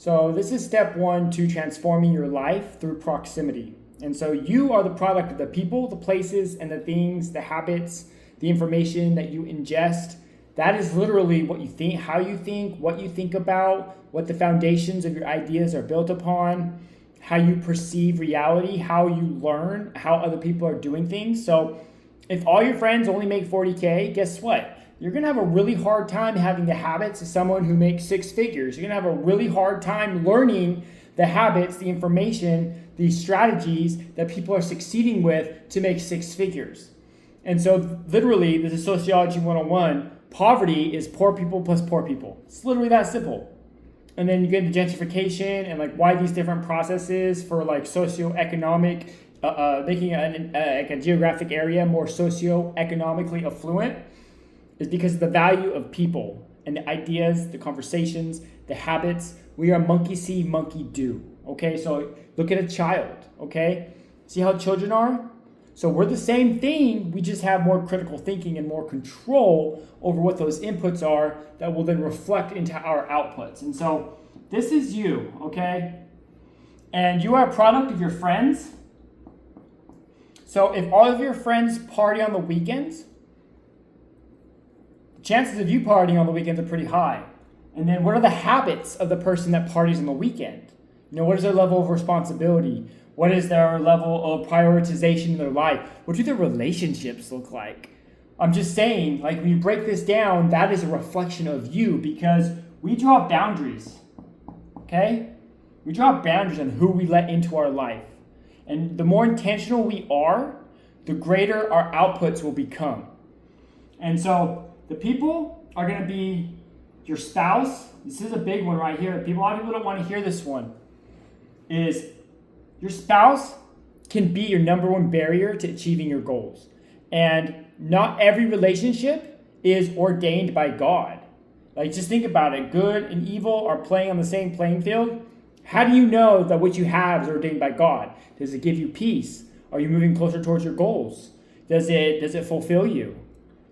So this is step 1 to transforming your life through proximity. And so you are the product of the people, the places, and the things, the habits, the information that you ingest. That is literally what you think, how you think, what you think about, what the foundations of your ideas are built upon, how you perceive reality, how you learn, how other people are doing things. So if all your friends only make 40K, guess what? You're going to have a really hard time having the habits of someone who makes 6 figures. You're going to have a really hard time learning the habits, the information, the strategies that people are succeeding with to make 6 figures. And so literally, this is Sociology 101, poverty is poor people plus poor people. It's literally that simple. And then you get into gentrification and like why these different processes for like socioeconomic, making a geographic area more socioeconomically affluent is because of the value of people and the ideas, the conversations, the habits. We are monkey see, monkey do. Okay, so look at a child. Okay, see how children are? So we're the same thing, we just have more critical thinking and more control over what those inputs are that will then reflect into our outputs. And so this is you, okay? And you are a product of your friends. So if all of your friends party on the weekends, the chances of you partying on the weekends are pretty high. And then what are the habits of the person that parties on the weekend? You know, what is their level of responsibility? What is their level of prioritization in their life? What do their relationships look like? I'm just saying, like when you break this down, that is a reflection of you because we draw boundaries, okay? We draw boundaries on who we let into our life. And the more intentional we are, the greater our outputs will become. And so the people are going to be your spouse. This is a big one right here. A lot of people don't want to hear this one. Is your spouse can be your number one barrier to achieving your goals. And not every relationship is ordained by God. Like just think about it. Good and evil are playing on the same playing field. How do you know that what you have is ordained by God? Does it give you peace? Are you moving closer towards your goals? Does it fulfill you?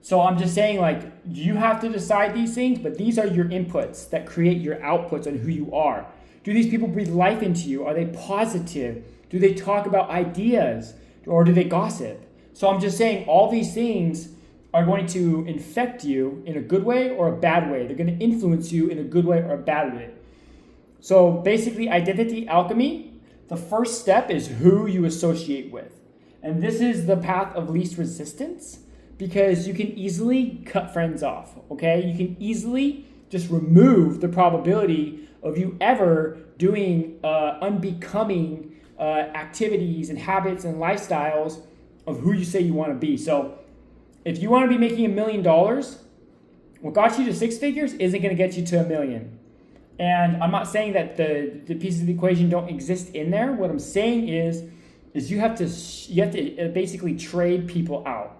So I'm just saying like you have to decide these things, but these are your inputs that create your outputs on who you are. Do these people breathe life into you? Are they positive? Do they talk about ideas? Or do they gossip? So I'm just saying all these things are going to infect you in a good way or a bad way. They're going to influence you in a good way or a bad way. So basically, identity alchemy, the first step is who you associate with. And this is the path of least resistance because you can easily cut friends off, okay? You can easily just remove the probability of you ever doing unbecoming activities and habits and lifestyles of who you say you want to be. So if you want to be making $1 million, what got you to 6 figures isn't going to get you to $1 million. And I'm not saying that the pieces of the equation don't exist in there. What I'm saying is you have to basically trade people out.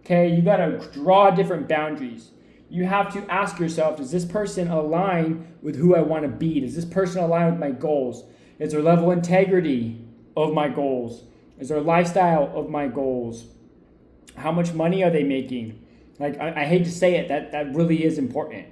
Okay, you got to draw different boundaries. You have to ask yourself, does this person align with who I want to be? Does this person align with my goals? Is there level of integrity of my goals? Is there a lifestyle of my goals? How much money are they making? Like, I hate to say it, that really is important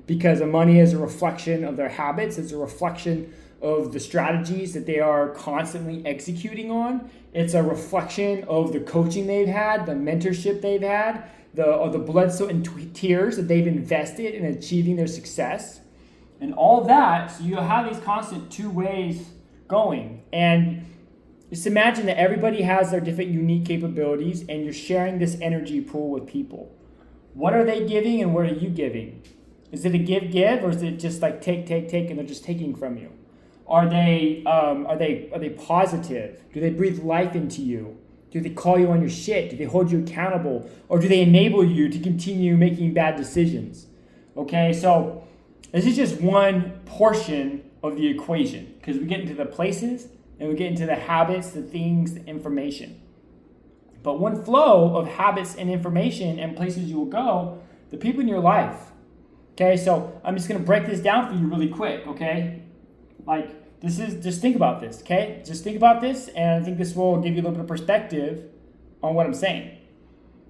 because the money is a reflection of their habits. It's a reflection of the strategies that they are constantly executing on. It's a reflection of the coaching they've had, the mentorship they've had, the blood, sweat, and tears that they've invested in achieving their success. And all that, so you have these constant 2 ways going. And just imagine that everybody has their different unique capabilities and you're sharing this energy pool with people. What are they giving and what are you giving? Is it a give, or is it just like take, and they're just taking from you? Are they positive? Do they breathe life into you? Do they call you on your shit? Do they hold you accountable? Or do they enable you to continue making bad decisions? Okay, so this is just one portion of the equation because we get into the places and we get into the habits, the things, the information. But one flow of habits and information and places you will go, the people in your life. Okay, so I'm just going to break this down for you really quick, okay? Like, this is, just think about this, okay? Just think about this, and I think this will give you a little bit of perspective on what I'm saying.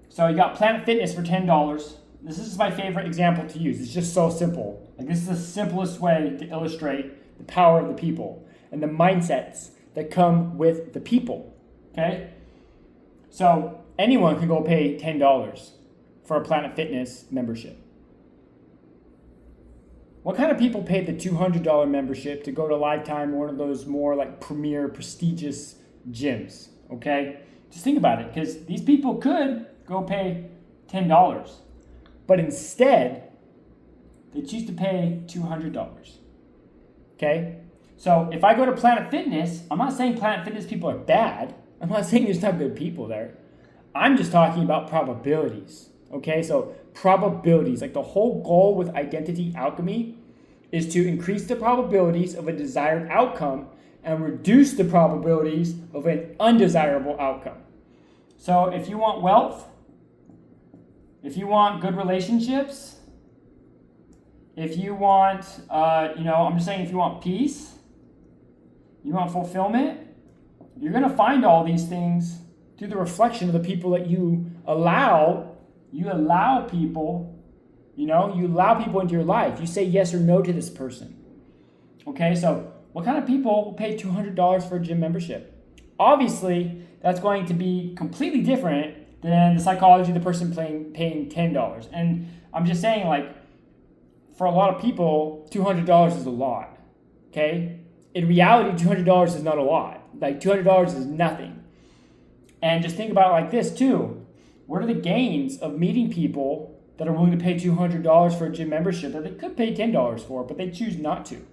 So you got Planet Fitness for $10. This is my favorite example to use. It's just so simple. Like, this is the simplest way to illustrate the power of the people, and the mindsets that come with the people, okay? So anyone can go pay $10 for a Planet Fitness membership. What kind of people paid the $200 membership to go to Lifetime or one of those more like premier, prestigious gyms, okay? Just think about it, because these people could go pay $10, but instead, they choose to pay $200, okay? So if I go to Planet Fitness, I'm not saying Planet Fitness people are bad. I'm not saying there's not good people there. I'm just talking about probabilities, okay? So probabilities, like the whole goal with identity alchemy is to increase the probabilities of a desired outcome and reduce the probabilities of an undesirable outcome. So if you want wealth, if you want good relationships, if you want, I'm just saying if you want peace, you want fulfillment, you're going to find all these things through the reflection of the people that you allow people, you allow people into your life. You say yes or no to this person. Okay, so what kind of people will pay $200 for a gym membership? Obviously, that's going to be completely different than the psychology of the person paying $10. And I'm just saying, like, for a lot of people, $200 is a lot, okay? In reality, $200 is not a lot. Like, $200 is nothing. And just think about it like this, too. What are the gains of meeting people that are willing to pay $200 for a gym membership that they could pay $10 for, but they choose not to?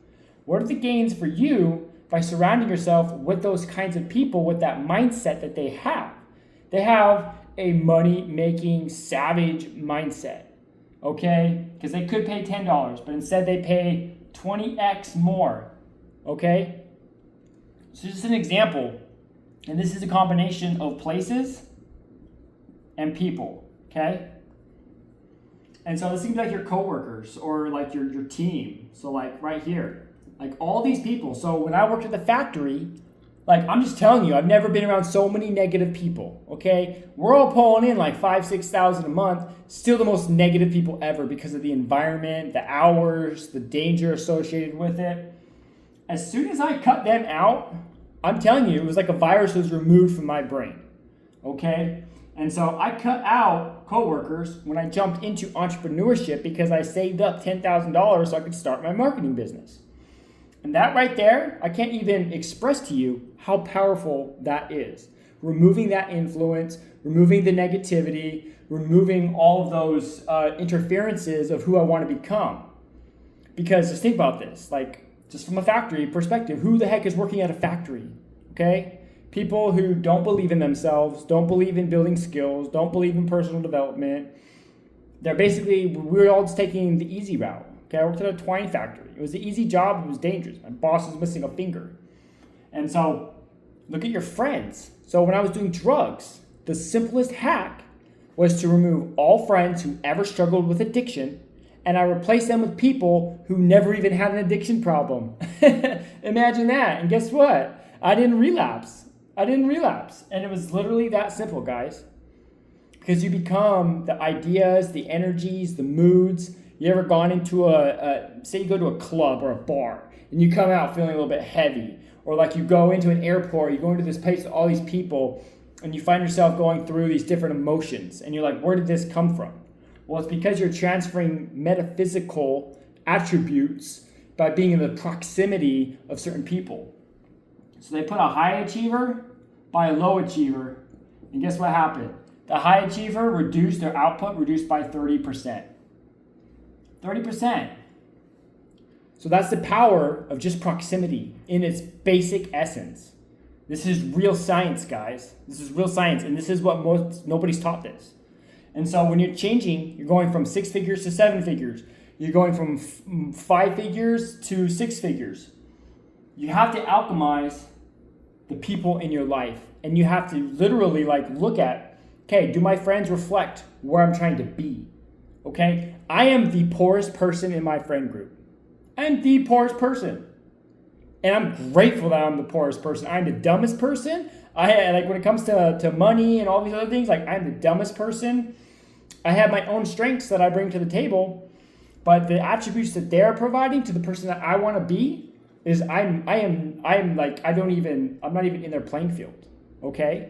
What are the gains for you by surrounding yourself with those kinds of people with that mindset that they have? They have a money-making, savage mindset, okay? Because they could pay $10, but instead they pay 20x more, okay? So just an example, and this is a combination of places and people, okay? And so this seems like your coworkers or like your team. So like right here, like all these people. So when I worked at the factory, like I'm just telling you, I've never been around so many negative people, okay? We're all pulling in like 5,000-6,000 a month, still the most negative people ever because of the environment, the hours, the danger associated with it. As soon as I cut them out, I'm telling you, it was like a virus was removed from my brain, okay? And so I cut out coworkers when I jumped into entrepreneurship because I saved up $10,000 so I could start my marketing business. And that right there, I can't even express to you how powerful that is. Removing that influence, removing the negativity, removing all of those interferences of who I want to become. Because just think about this, like just from a factory perspective, who the heck is working at a factory, okay? People who don't believe in themselves, don't believe in building skills, don't believe in personal development. We're all just taking the easy route. Okay, I worked at a twine factory. It was an easy job, it was dangerous. My boss was missing a finger. And so, look at your friends. So when I was doing drugs, the simplest hack was to remove all friends who ever struggled with addiction, and I replaced them with people who never even had an addiction problem. Imagine that. And guess what? I didn't relapse. And it was literally that simple, guys. Because you become the ideas, the energies, the moods. You ever gone into say you go to a club or a bar and you come out feeling a little bit heavy, or like you go into an airport, you go into this place with all these people and you find yourself going through these different emotions and you're like, where did this come from? Well, it's because you're transferring metaphysical attributes by being in the proximity of certain people. So they put a high achiever by a low achiever, and guess what happened? The high achiever reduced their output by 30%. 30%. So that's the power of just proximity in its basic essence. This is real science, guys. This is real science, and this is what nobody's taught this. And so when you're changing, you're going from 6 figures to 7 figures. You're going from 5 figures to 6 figures. You have to alchemize the people in your life, and you have to literally look at, okay, do my friends reflect where I'm trying to be? Okay, I am the poorest person in my friend group. I am the poorest person. And I'm grateful that I'm the poorest person. I'm the dumbest person. When it comes to money and all these other things, I'm the dumbest person. I have my own strengths that I bring to the table, but the attributes that they're providing to the person that I want to be is I'm like, I'm not even in their playing field. Okay.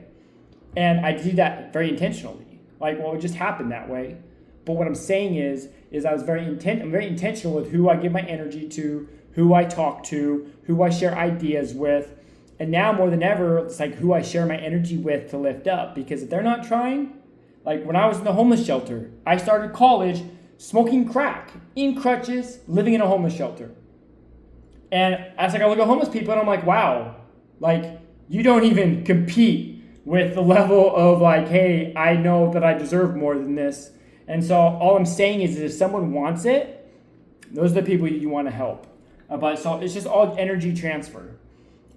And I do that very intentionally. Like, well, it just happened that way. But what I'm saying is I'm very intentional with who I give my energy to, who I talk to, who I share ideas with. And now more than ever, it's like who I share my energy with to lift up. Because if they're not trying, like when I was in the homeless shelter, I started college smoking crack in crutches, living in a homeless shelter. And I look at homeless people and I'm like, wow, like you don't even compete with the level of like, hey, I know that I deserve more than this. And so all I'm saying is if someone wants it, those are the people you want to help. But so it's just all energy transfer.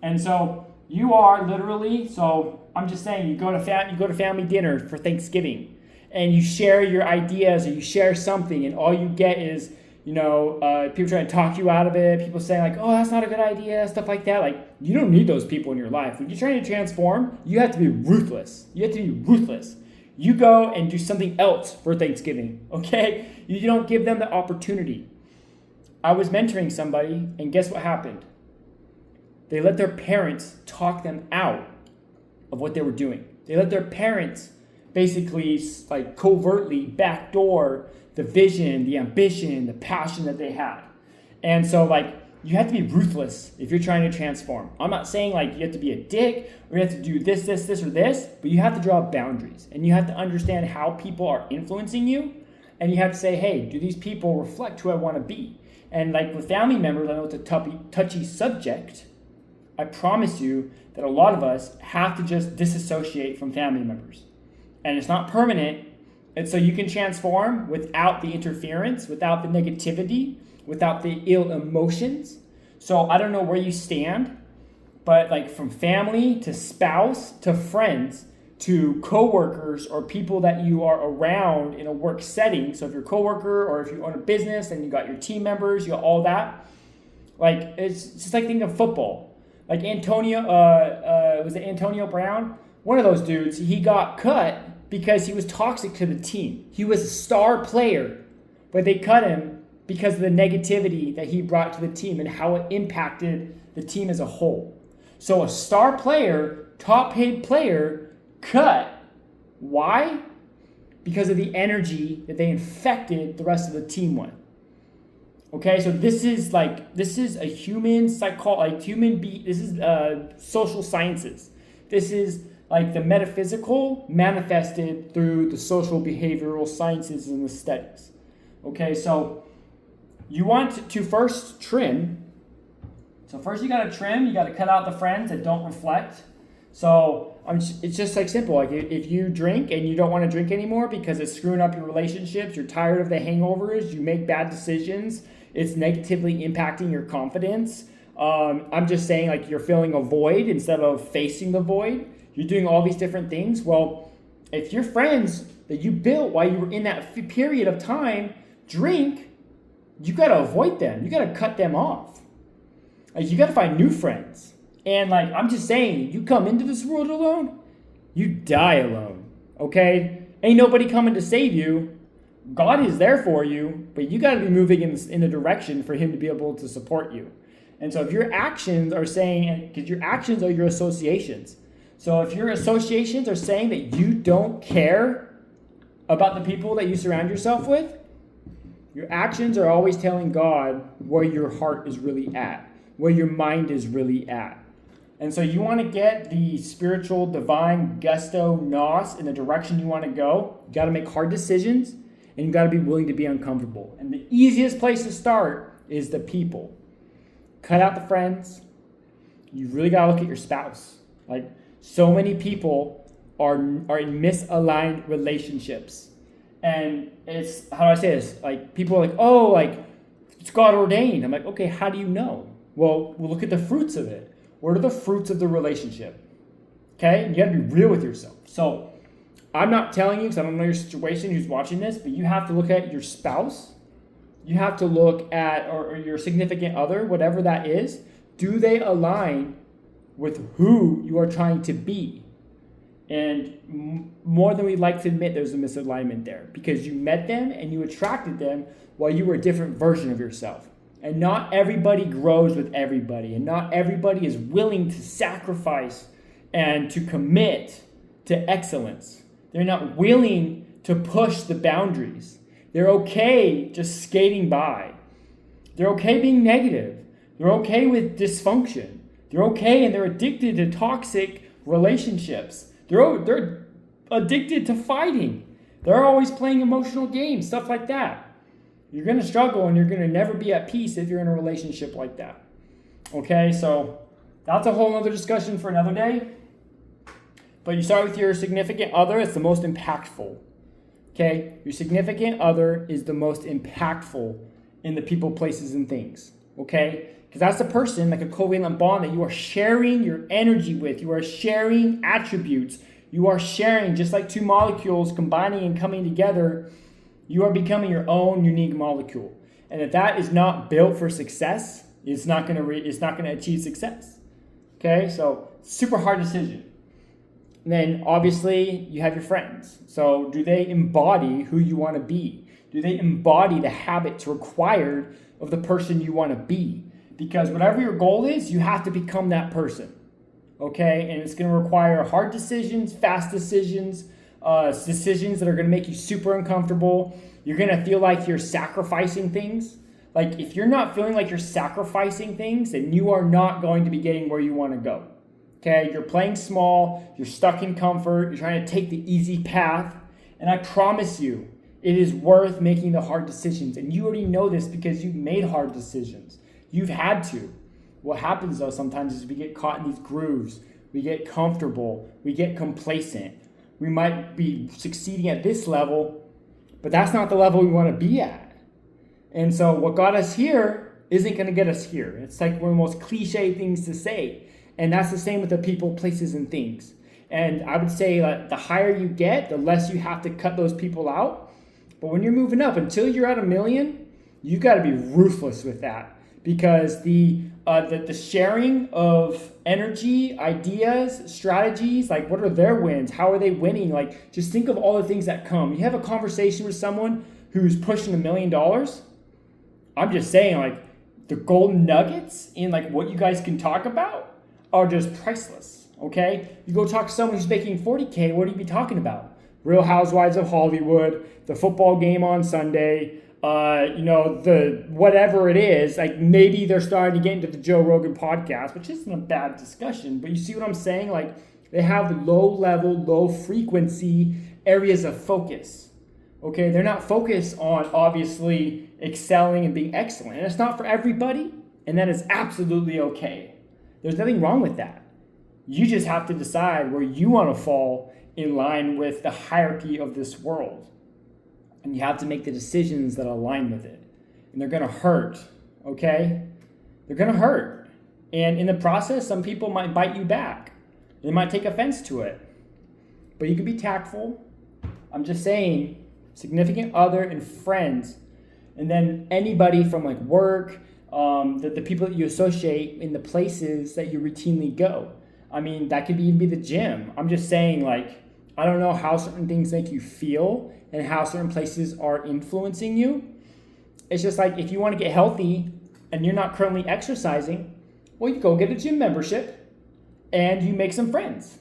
And so you are literally, so I'm just saying, you go to family dinner for Thanksgiving and you share your ideas or you share something and all you get is, people trying to talk you out of it. People saying like, oh, that's not a good idea, stuff like that. Like, you don't need those people in your life. When you're trying to transform, you have to be ruthless. You go and do something else for Thanksgiving, okay? You don't give them the opportunity. I was mentoring somebody, and guess what happened? They let their parents talk them out of what they were doing. They let their parents basically like covertly backdoor the vision, the ambition, the passion that they had. And so like you have to be ruthless if you're trying to transform. I'm not saying like you have to be a dick or you have to do this, or this, but you have to draw boundaries and you have to understand how people are influencing you. And you have to say, hey, do these people reflect who I want to be? And like with family members, I know it's a touchy subject. I promise you that a lot of us have to just disassociate from family members. And it's not permanent. And so you can transform without the interference, without the negativity, without the ill emotions. So I don't know where you stand, but like from family to spouse to friends to coworkers or people that you are around in a work setting. So if you're a coworker or if you own a business and you got your team members, you got all that. Like it's just like thinking of football. Like was it Antonio Brown? One of those dudes, he got cut because he was toxic to the team. He was a star player, but they cut him because of the negativity that he brought to the team and how it impacted the team as a whole. So a star player, top paid player, cut. Why? Because of the energy that they infected the rest of the team with. Okay, so this is a human this is social sciences. This is like the metaphysical manifested through the social behavioral sciences and the studies. Okay, so you want to first trim. So first you got to trim, you got to cut out the friends that don't reflect. So it's just like simple. Like if you drink and you don't want to drink anymore because it's screwing up your relationships, you're tired of the hangovers, you make bad decisions, it's negatively impacting your confidence. I'm just saying like you're filling a void instead of facing the void. You're doing all these different things. Well, if your friends that you built while you were in that period of time drink, you got to avoid them. You got to cut them off. Like you got to find new friends. And like I'm just saying, you come into this world alone, you die alone. Okay? Ain't nobody coming to save you. God is there for you, but you got to be moving in a direction for him to be able to support you. And so if your actions are saying, because your actions are your associations. So if your associations are saying that you don't care about the people that you surround yourself with, your actions are always telling God where your heart is really at, where your mind is really at. And so you want to get the spiritual, divine gusto, nos in the direction you want to go. You got to make hard decisions and you got to be willing to be uncomfortable. And the easiest place to start is the people. Cut out the friends. You really got to look at your spouse. Like so many people are in misaligned relationships. And it's, how do I say this? Like people are like, oh, like it's God ordained. I'm like, okay, how do you know? Well, we'll look at the fruits of it. What are the fruits of the relationship? Okay? You got to be real with yourself. So I'm not telling you because I don't know your situation who's watching this, but you have to look at your spouse. You have to look at, or your significant other, whatever that is. Do they align with who you are trying to be? And more than we'd like to admit, there's a misalignment there because you met them and you attracted them while you were a different version of yourself. And not everybody grows with everybody. And not everybody is willing to sacrifice and to commit to excellence. They're not willing to push the boundaries. They're okay just skating by. They're okay being negative. They're okay with dysfunction. They're okay and they're addicted to toxic relationships. They're addicted to fighting. They're always playing emotional games, stuff like that. You're going to struggle and you're going to never be at peace if you're in a relationship like that. Okay, so that's a whole other discussion for another day. But you start with your significant other. It's the most impactful. Okay, your significant other is the most impactful in the people, places, and things. Okay, because that's the person, like a covalent bond, that you are sharing your energy with. You are sharing attributes. You are sharing, just like two molecules combining and coming together. You are becoming your own unique molecule. And if that is not built for success, it's not going to achieve success. Okay, so super hard decision. And then obviously you have your friends. So do they embody who you want to be? Do they embody the habits required of the person you want to be? Because whatever your goal is, you have to become that person. Okay, and it's going to require hard decisions, fast decisions, decisions that are going to make you super uncomfortable. You're going to feel like you're sacrificing things. Like if you're not feeling like you're sacrificing things, then you are not going to be getting where you want to go. Okay, you're playing small, you're stuck in comfort, you're trying to take the easy path, and I promise you, it is worth making the hard decisions. And you already know this because you've made hard decisions. You've had to. What happens though sometimes is we get caught in these grooves, we get comfortable, we get complacent. We might be succeeding at this level, but that's not the level we want to be at. And so what got us here isn't going to get us here. It's like one of the most cliche things to say. And that's the same with the people, places, and things. And I would say that the higher you get, the less you have to cut those people out. But when you're moving up, until you're at 1 million, you've got to be ruthless with that. Because the sharing of energy, ideas, strategies, like what are their wins? How are they winning? Like just think of all the things that come. You have a conversation with someone who's pushing $1 million. I'm just saying, like, the golden nuggets in like what you guys can talk about are just priceless, okay? You go talk to someone who's making 40K, what do you be talking about? Real Housewives of Hollywood, the football game on Sunday, the whatever it is, like maybe they're starting to get into the Joe Rogan podcast, which isn't a bad discussion, but you see what I'm saying? Like they have low level, low frequency areas of focus, okay? They're not focused on obviously excelling and being excellent, and it's not for everybody, and that is absolutely okay. There's nothing wrong with that. You just have to decide where you want to fall in line with the hierarchy of this world. And you have to make the decisions that align with it. And they're going to hurt, okay? They're going to hurt. And in the process, some people might bite you back. They might take offense to it. But you can be tactful. I'm just saying, significant other and friends. And then anybody from like work, the people that you associate in the places that you routinely go. I mean, that could even be the gym. I'm just saying, like, I don't know how certain things make you feel and how certain places are influencing you. It's just like if you want to get healthy and you're not currently exercising, well, you go get a gym membership and you make some friends.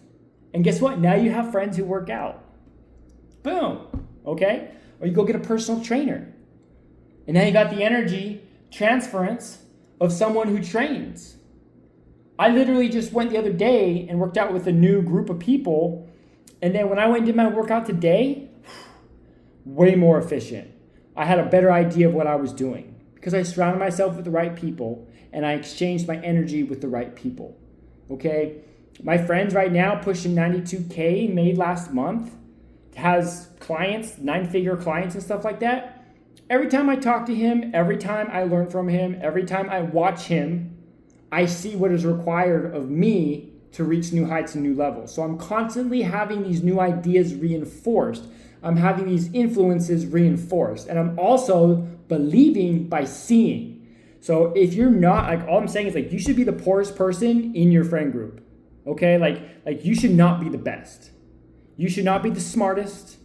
And guess what? Now you have friends who work out. Boom. Okay? Or you go get a personal trainer. And now you got the energy transference of someone who trains. I literally just went the other day and worked out with a new group of people. And then when I went and did my workout today, way more efficient. I had a better idea of what I was doing because I surrounded myself with the right people and I exchanged my energy with the right people. Okay? My friend's right now pushing 92K made last month, has clients, 9-figure clients and stuff like that. Every time I talk to him, every time I learn from him, every time I watch him, I see what is required of me to reach new heights and new levels. So I'm constantly having these new ideas reinforced. I'm having these influences reinforced. And I'm also believing by seeing. So if you're not, like, all I'm saying is, like, you should be the poorest person in your friend group. Okay? Like you should not be the best. You should not be the smartest.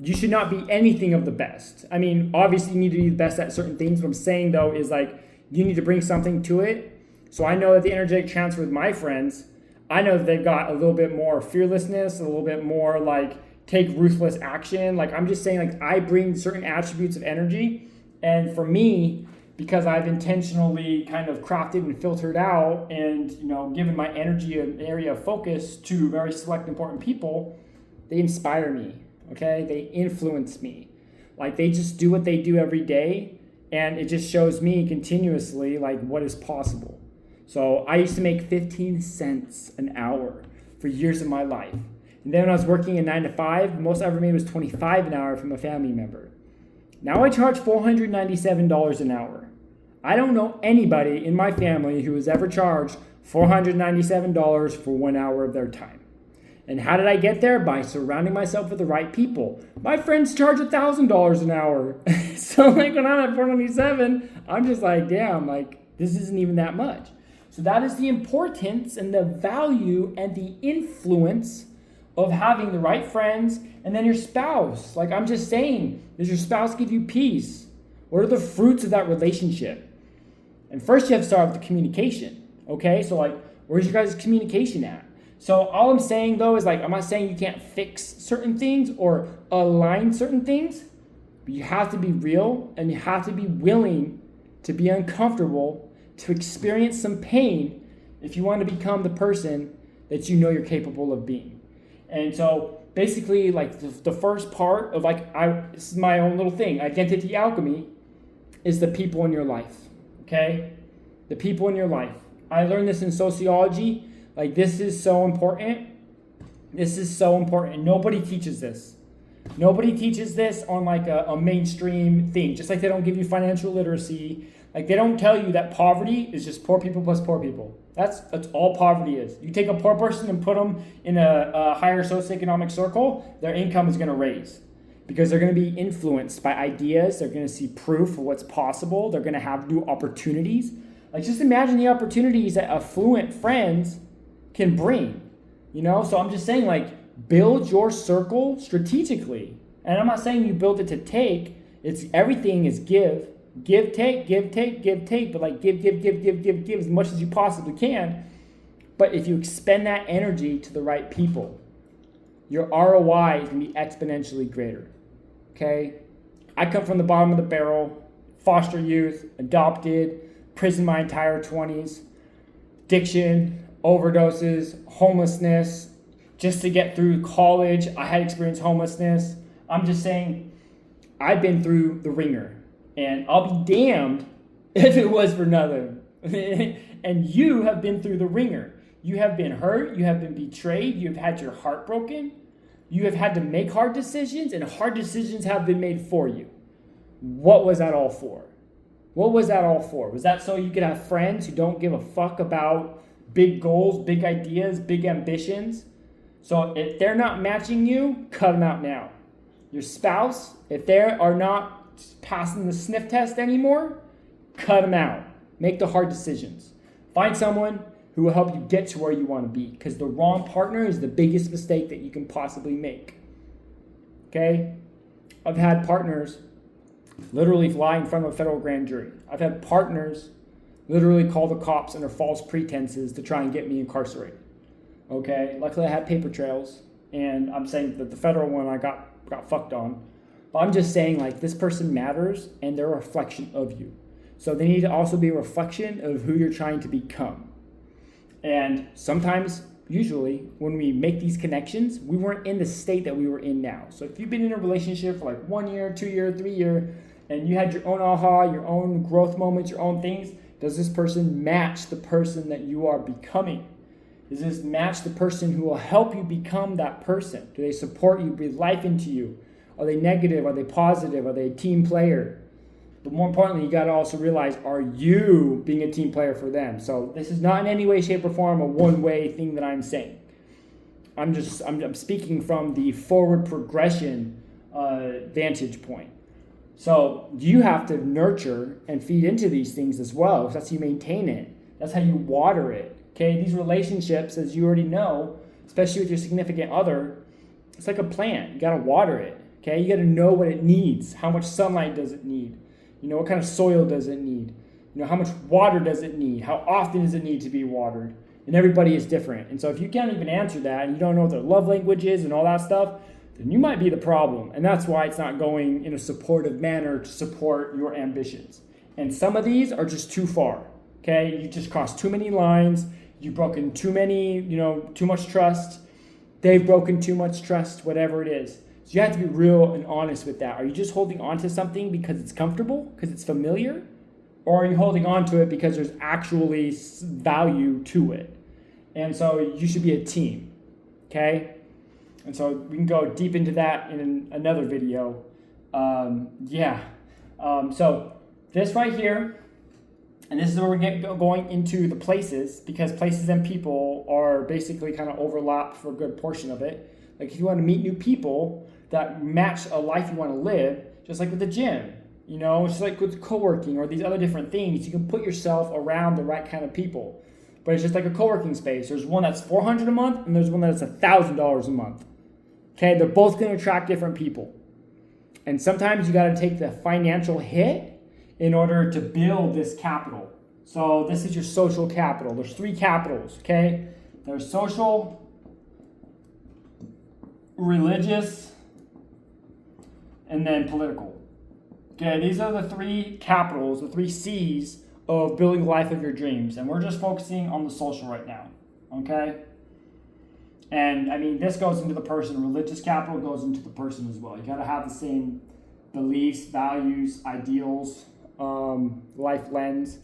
you should not be anything of the best. I mean, obviously you need to be the best at certain things. What I'm saying though is like, you need to bring something to it. So I know that the energetic transfer with my friends, I know that they've got a little bit more fearlessness, a little bit more like take ruthless action. Like I'm just saying, like I bring certain attributes of energy. And for me, because I've intentionally kind of crafted and filtered out and, given my energy an area of focus to very select important people, they inspire me, okay? They influence me. Like they just do what they do every day, and it just shows me continuously like what is possible. So I used to make 15 cents an hour for years of my life. And then when I was working a 9 to 5, the most I ever made was 25 an hour from a family member. Now I charge $497 an hour. I don't know anybody in my family who has ever charged $497 for 1 hour of their time. And how did I get there? By surrounding myself with the right people. My friends charge $1,000 an hour. So like when I'm at $497, I'm just like, damn, like this isn't even that much. So that is the importance and the value and the influence of having the right friends and then your spouse. Like I'm just saying, does your spouse give you peace? What are the fruits of that relationship? And first you have to start with the communication, okay? So like, where's your guys' communication at? So all I'm saying though is like, I'm not saying you can't fix certain things or align certain things, but you have to be real and you have to be willing to be uncomfortable, to experience some pain if you want to become the person that you know you're capable of being. And so basically like the first part of like, this is my own little thing, identity alchemy is the people in your life, okay? The people in your life. I learned this in sociology. Like this is so important. This is so important. Nobody teaches this. Nobody teaches this on like a mainstream thing. Just like they don't give you financial literacy. Like they don't tell you that poverty is just poor people plus poor people. That's all poverty is. You take a poor person and put them in a higher socioeconomic circle, their income is going to raise. Because they're going to be influenced by ideas. They're going to see proof of what's possible. They're going to have new opportunities. Like just imagine the opportunities that affluent friends can bring, So I'm just saying like build your circle strategically. And I'm not saying you build it to take. It's everything is give, take, give, take, but like give as much as you possibly can. But if you expend that energy to the right people, your ROI is going to be exponentially greater. Okay? I come from the bottom of the barrel, foster youth, adopted, prison my entire 20s, addiction, overdoses, homelessness. Just to get through college, I had experienced homelessness. I'm just saying, I've been through the ringer. And I'll be damned if it was for nothing. And you have been through the ringer. You have been hurt. You have been betrayed. You have had your heart broken. You have had to make hard decisions, and hard decisions have been made for you. What was that all for? What was that all for? Was that so you could have friends who don't give a fuck about big goals, big ideas, big ambitions? So if they're not matching you, cut them out now. Your spouse, if they are not passing the sniff test anymore, cut them out. Make the hard decisions. Find someone who will help you get to where you want to be, because the wrong partner is the biggest mistake that you can possibly make. Okay? I've had partners literally fly in front of a federal grand jury. I've had partners literally call the cops under false pretenses to try and get me incarcerated. Okay? Luckily I had paper trails, and I'm saying that the federal one I got fucked on. But I'm just saying, like, this person matters and they're a reflection of you. So they need to also be a reflection of who you're trying to become. And sometimes, usually, when we make these connections, we weren't in the state that we were in now. So if you've been in a relationship for like 1 year, 2 year, 3 year, and you had your own aha, your own growth moments, your own things, does this person match the person that you are becoming? Does this match the person who will help you become that person? Do they support you, breathe life into you? Are they negative? Are they positive? Are they a team player? But more importantly, you got to also realize, are you being a team player for them? So this is not in any way, shape, or form a one-way thing that I'm saying. I'm speaking from the forward progression vantage point. So you have to nurture and feed into these things as well. That's how you maintain it. That's how you water it. Okay, these relationships, as you already know, especially with your significant other, it's like a plant. You got to water it. Okay, you got to know what it needs. How much sunlight does it need? What kind of soil does it need? How much water does it need? How often does it need to be watered? And everybody is different. And so if you can't even answer that and you don't know what their love language is and all that stuff, then you might be the problem. And that's why it's not going in a supportive manner to support your ambitions. And some of these are just too far. Okay, you just crossed too many lines. You've broken too much trust. They've broken too much trust, whatever it is. So you have to be real and honest with that. Are you just holding on to something because it's comfortable, because it's familiar? Or are you holding on to it because there's actually value to it? And so you should be a team, okay? And so we can go deep into that in another video. So this right here, and this is where we're going into the places, because places and people are basically kind of overlap for a good portion of it. Like if you want to meet new people that match a life you want to live, just like with the gym, just like with co-working or these other different things, you can put yourself around the right kind of people. But it's just like a co-working space. There's one that's $400 a month and there's one that's $1,000 a month. Okay, they're both going to attract different people. And sometimes you got to take the financial hit in order to build this capital. So this is your social capital. There's 3 capitals, okay? There's social, religious, and then political. Okay, these are the 3 capitals, the 3 C's of building the life of your dreams. And we're just focusing on the social right now, okay? And I mean, this goes into the person. Religious capital goes into the person as well. You got to have the same beliefs, values, ideals, life lens.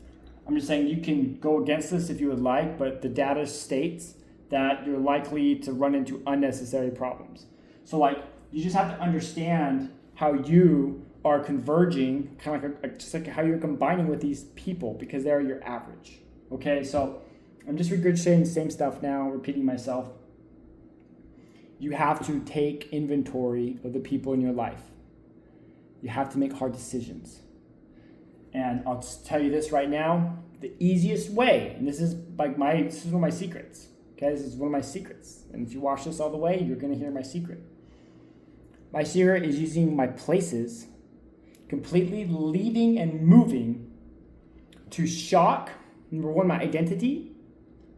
I'm just saying you can go against this if you would like, but the data states that you're likely to run into unnecessary problems. So you just have to understand how you are converging, kind of just like how you're combining with these people, because they're your average. Okay, so I'm just regurgitating the same stuff now, repeating myself. You have to take inventory of the people in your life. You have to make hard decisions. And I'll just tell you this right now, the easiest way, and this is one of my secrets. Okay, this is one of my secrets. And if you watch this all the way, you're going to hear my secret. My secret is using my places, completely leaving and moving to shock, number one, my identity,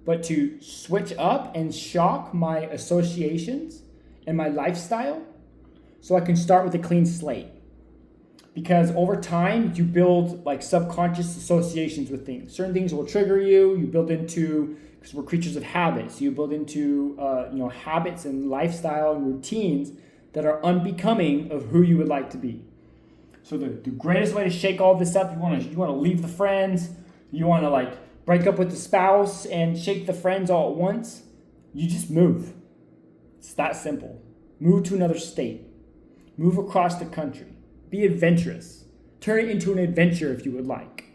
but to switch up and shock my associations and my lifestyle so I can start with a clean slate. Because over time, you build subconscious associations with things. Certain things will trigger you. You build into, because we're creatures of habits, you build into habits and lifestyle and routines that are unbecoming of who you would like to be. So the greatest way to shake all this up, you want to leave the friends, you want to break up with the spouse and shake the friends all at once, you just move. It's that simple. Move to another state. Move across the country. Be adventurous. Turn it into an adventure if you would like.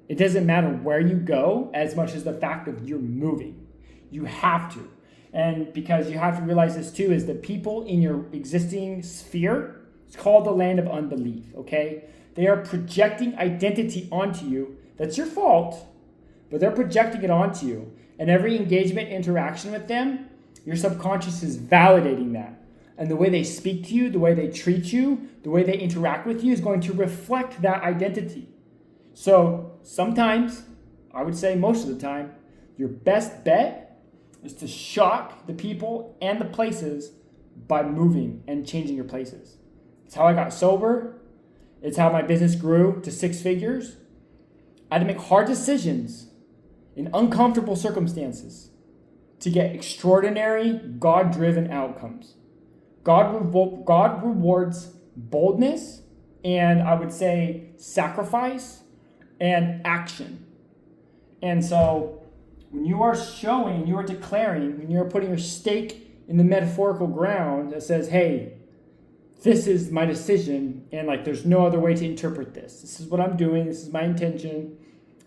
It doesn't matter where you go as much as the fact that you're moving. You have to. And because you have to realize this too, is that people in your existing sphere, it's called the land of unbelief, okay? They are projecting identity onto you. That's your fault, but they're projecting it onto you. And every engagement, interaction with them, your subconscious is validating that. And the way they speak to you, the way they treat you, the way they interact with you is going to reflect that identity. So sometimes, I would say most of the time, your best bet is to shock the people and the places by moving and changing your places. It's how I got sober. It's how my business grew to 6 figures. I had to make hard decisions in uncomfortable circumstances to get extraordinary, God-driven outcomes. God rewards boldness and I would say sacrifice and action. And so when you are showing, you are declaring, when you're putting your stake in the metaphorical ground that says, hey, this is my decision and there's no other way to interpret this. This is what I'm doing. This is my intention.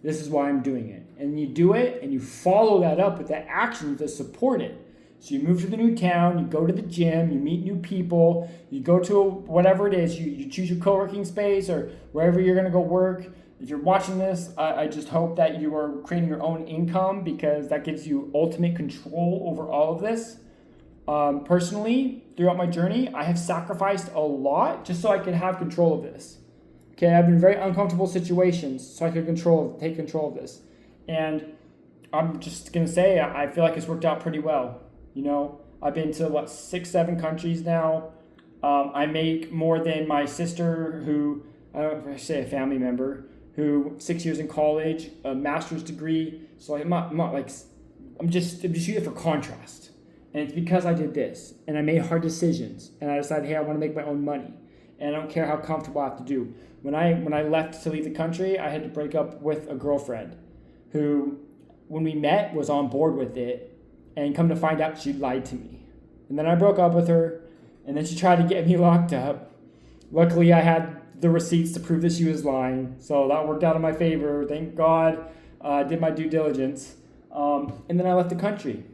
This is why I'm doing it. And you do it and you follow that up with the actions that support it. So you move to the new town, you go to the gym, you meet new people, you go to whatever it is, you choose your co-working space or wherever you're going to go work. If you're watching this, I just hope that you are creating your own income because that gives you ultimate control over all of this. Personally, throughout my journey, I have sacrificed a lot just so I could have control of this. Okay, I've been in very uncomfortable situations so I could take control of this. And I'm just going to say, I feel like it's worked out pretty well. I've been to 6, 7 countries now. I make more than my sister, who, I don't know if I say a family member, who 6 years in college, a master's degree. So I'm just using it for contrast. And it's because I did this and I made hard decisions and I decided, hey, I want to make my own money. And I don't care how comfortable I have to do. When I left to leave the country, I had to break up with a girlfriend who, when we met, was on board with it. And come to find out, she lied to me. And then I broke up with her. And then she tried to get me locked up. Luckily, I had the receipts to prove that she was lying. So that worked out in my favor. Thank God I did my due diligence. And then I left the country.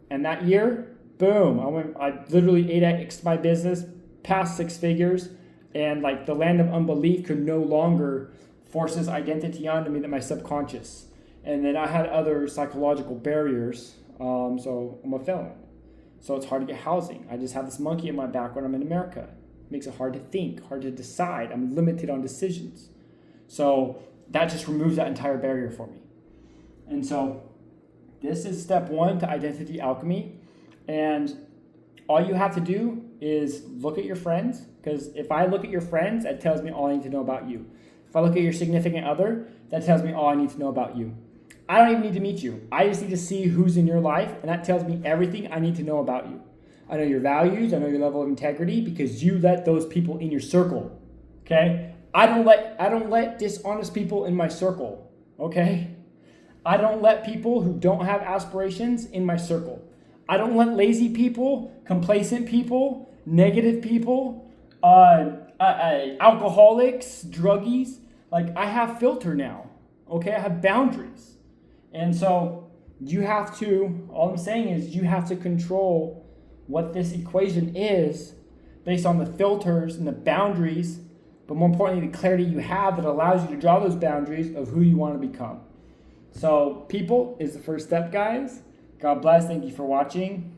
And that year, boom, I literally 8x my business, past 6 figures. And the land of unbelief could no longer force this identity onto me that my subconscious. And then I had other psychological barriers. So I'm a felon. So it's hard to get housing. I just have this monkey in my back when I'm in America. It makes it hard to think, hard to decide. I'm limited on decisions. So that just removes that entire barrier for me. And so this is step 1 to identity alchemy. And all you have to do is look at your friends. Because if I look at your friends, that tells me all I need to know about you. If I look at your significant other, that tells me all I need to know about you. I don't even need to meet you. I just need to see who's in your life, and that tells me everything I need to know about you. I know your values, I know your level of integrity, because you let those people in your circle. Okay? I don't let dishonest people in my circle. Okay? I don't let people who don't have aspirations in my circle. I don't let lazy people, complacent people, negative people, alcoholics, druggies. I have filter now. Okay? I have boundaries. And so all I'm saying is you have to control what this equation is based on the filters and the boundaries, but more importantly, the clarity you have that allows you to draw those boundaries of who you want to become. So people is the first step, guys. God bless. Thank you for watching.